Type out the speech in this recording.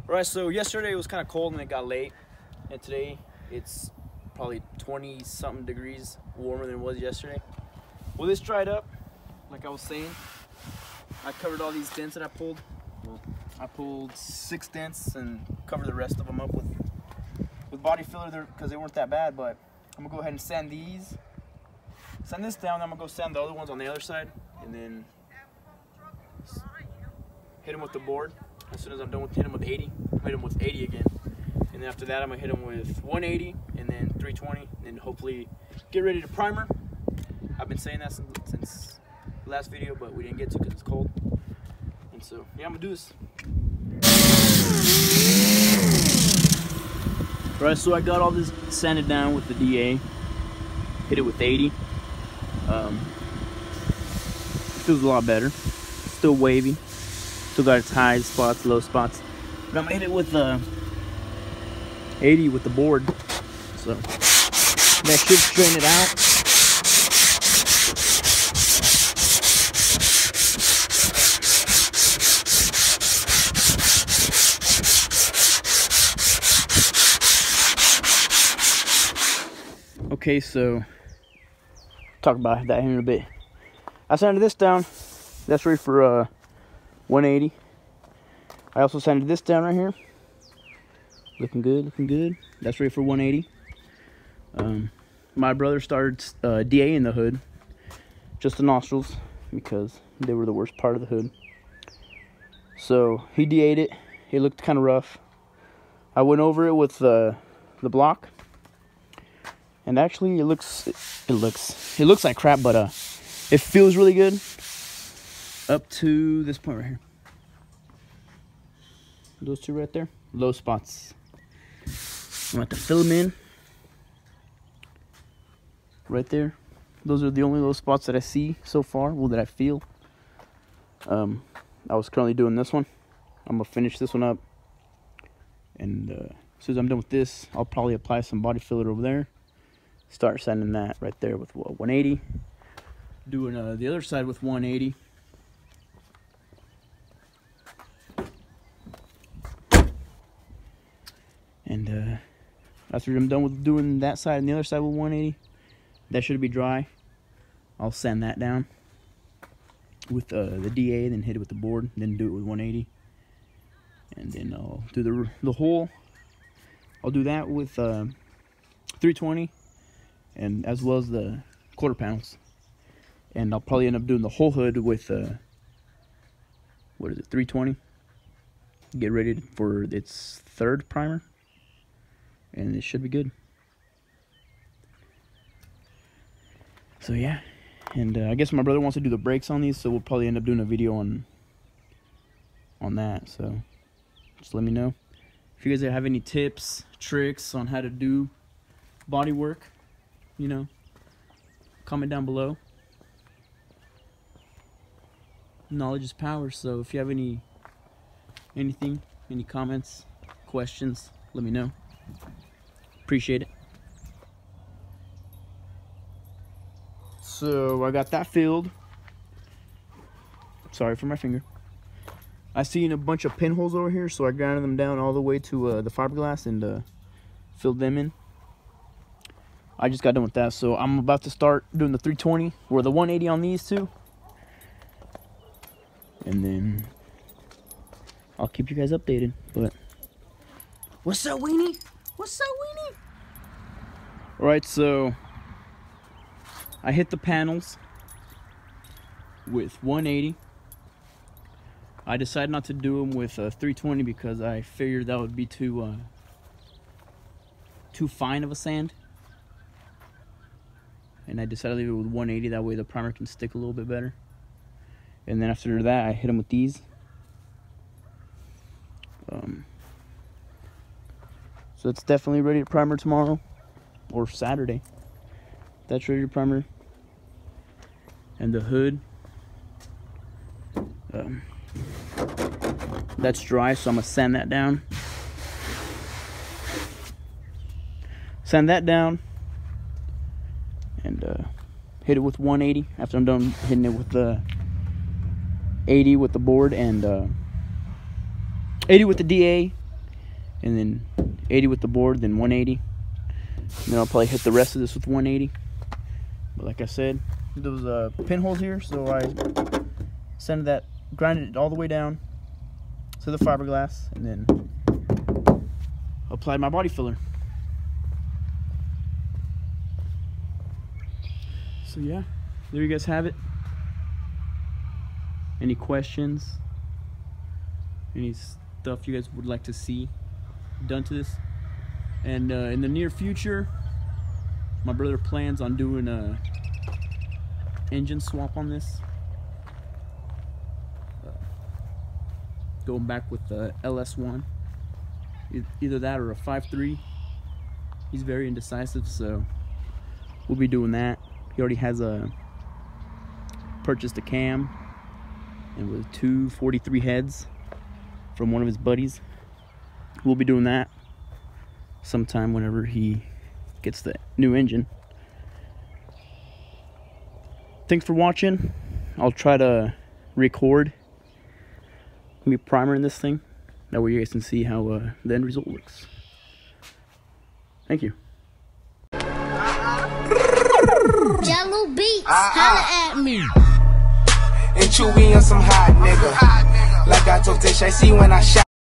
Alright, so yesterday it was kind of cold and it got late, and today it's probably 20 something degrees warmer than it was yesterday. Well, this dried up, like I was saying. I covered all these dents that I pulled. Well, I pulled 6 dents and covered the rest of them up with body filler there because they weren't that bad. But I'm gonna go ahead and sand these. Sand this down, I'm gonna go sand the other ones on the other side, and then hit them with the board. As soon as I'm done with hitting them with 80, I'll hit them with 80 again. And then after that, I'm gonna hit them with 180 and then 320, and then hopefully get ready to primer. I've been saying that since the last video, but we didn't get to because it's cold. And so, yeah, I'm gonna do this. Alright, so I got all this sanded down with the DA. Hit it with 80. Feels a lot better. Still wavy. Still got its high spots, low spots. But I'm gonna hit it with 80 with the board. So that should straighten it out. Okay, so talk about that here in a bit. I sanded this down. That's ready for 180. I also sanded this down right here. Looking good, looking good. That's ready for 180. My brother started DA in the hood, just the nostrils, because they were the worst part of the hood. So he DA'd it. It looked kind of rough. I went over it with the block, and actually it looks like crap, but it feels really good up to this point right here. Those two right there, low spots. I'm going to have to fill them in right there. Those are the only low spots that I see so far, well, that I feel. I was currently doing this one. I'm going to finish this one up, and as soon as I'm done with this, I'll probably apply some body filler over there. Start sanding that right there with 180. Doing the other side with 180. And after I'm done with doing that side and the other side with 180, that should be dry. I'll sand that down with the DA, then hit it with the board, then do it with 180. And then I'll do the whole. I'll do that with 320, and as well as the quarter panels. And I'll probably end up doing the whole hood with what is it, 320. Get ready for its third primer, and it should be good. So yeah, and I guess my brother wants to do the brakes on these, so we'll probably end up doing a video on that. So just let me know if you guys have any tips, tricks on how to do body work. You know, comment down below. Knowledge is power, so if you have any comments, questions, let me know. Appreciate it. So I got that filled. Sorry for my finger. I seen a bunch of pinholes over here, so I grounded them down all the way to the fiberglass and filled them in. I just got done with that, so I'm about to start doing the 320 or the 180 on these two. And then I'll keep you guys updated. But what's up, Weenie? What's up, Weenie? Alright, so I hit the panels with 180. I decided not to do them with 320 because I figured that would be too fine of a sand. And I decided to leave it with 180, that way the primer can stick a little bit better. And then after that, I hit them with these. So it's definitely ready to primer tomorrow or Saturday. That's ready to primer. And the hood, that's dry, so I'm gonna sand that down. Sand that down and hit it with 180 after I'm done hitting it with the 80 with the board and 80 with the DA, and then 80 with the board, then 180. And then I'll probably hit the rest of this with 180. But like I said, those pinholes here, so I send that, grinded it all the way down to the fiberglass, and then apply my body filler. So yeah, there you guys have it. Any questions? Any stuff you guys would like to see done to this? And in the near future, my brother plans on doing a engine swap on this. Going back with the LS1, either that or a 5.3. He's very indecisive, so we'll be doing that. He already has purchased a cam and with 2 43 heads from one of his buddies. We'll be doing that sometime whenever he gets the new engine. Thanks for watching. I'll try to record me primer in this thing. That way you guys can see how the end result looks. Thank you. Jello Beats, holla at me. And Chewy on some hot nigga. Like I told Tish, I see when I shot.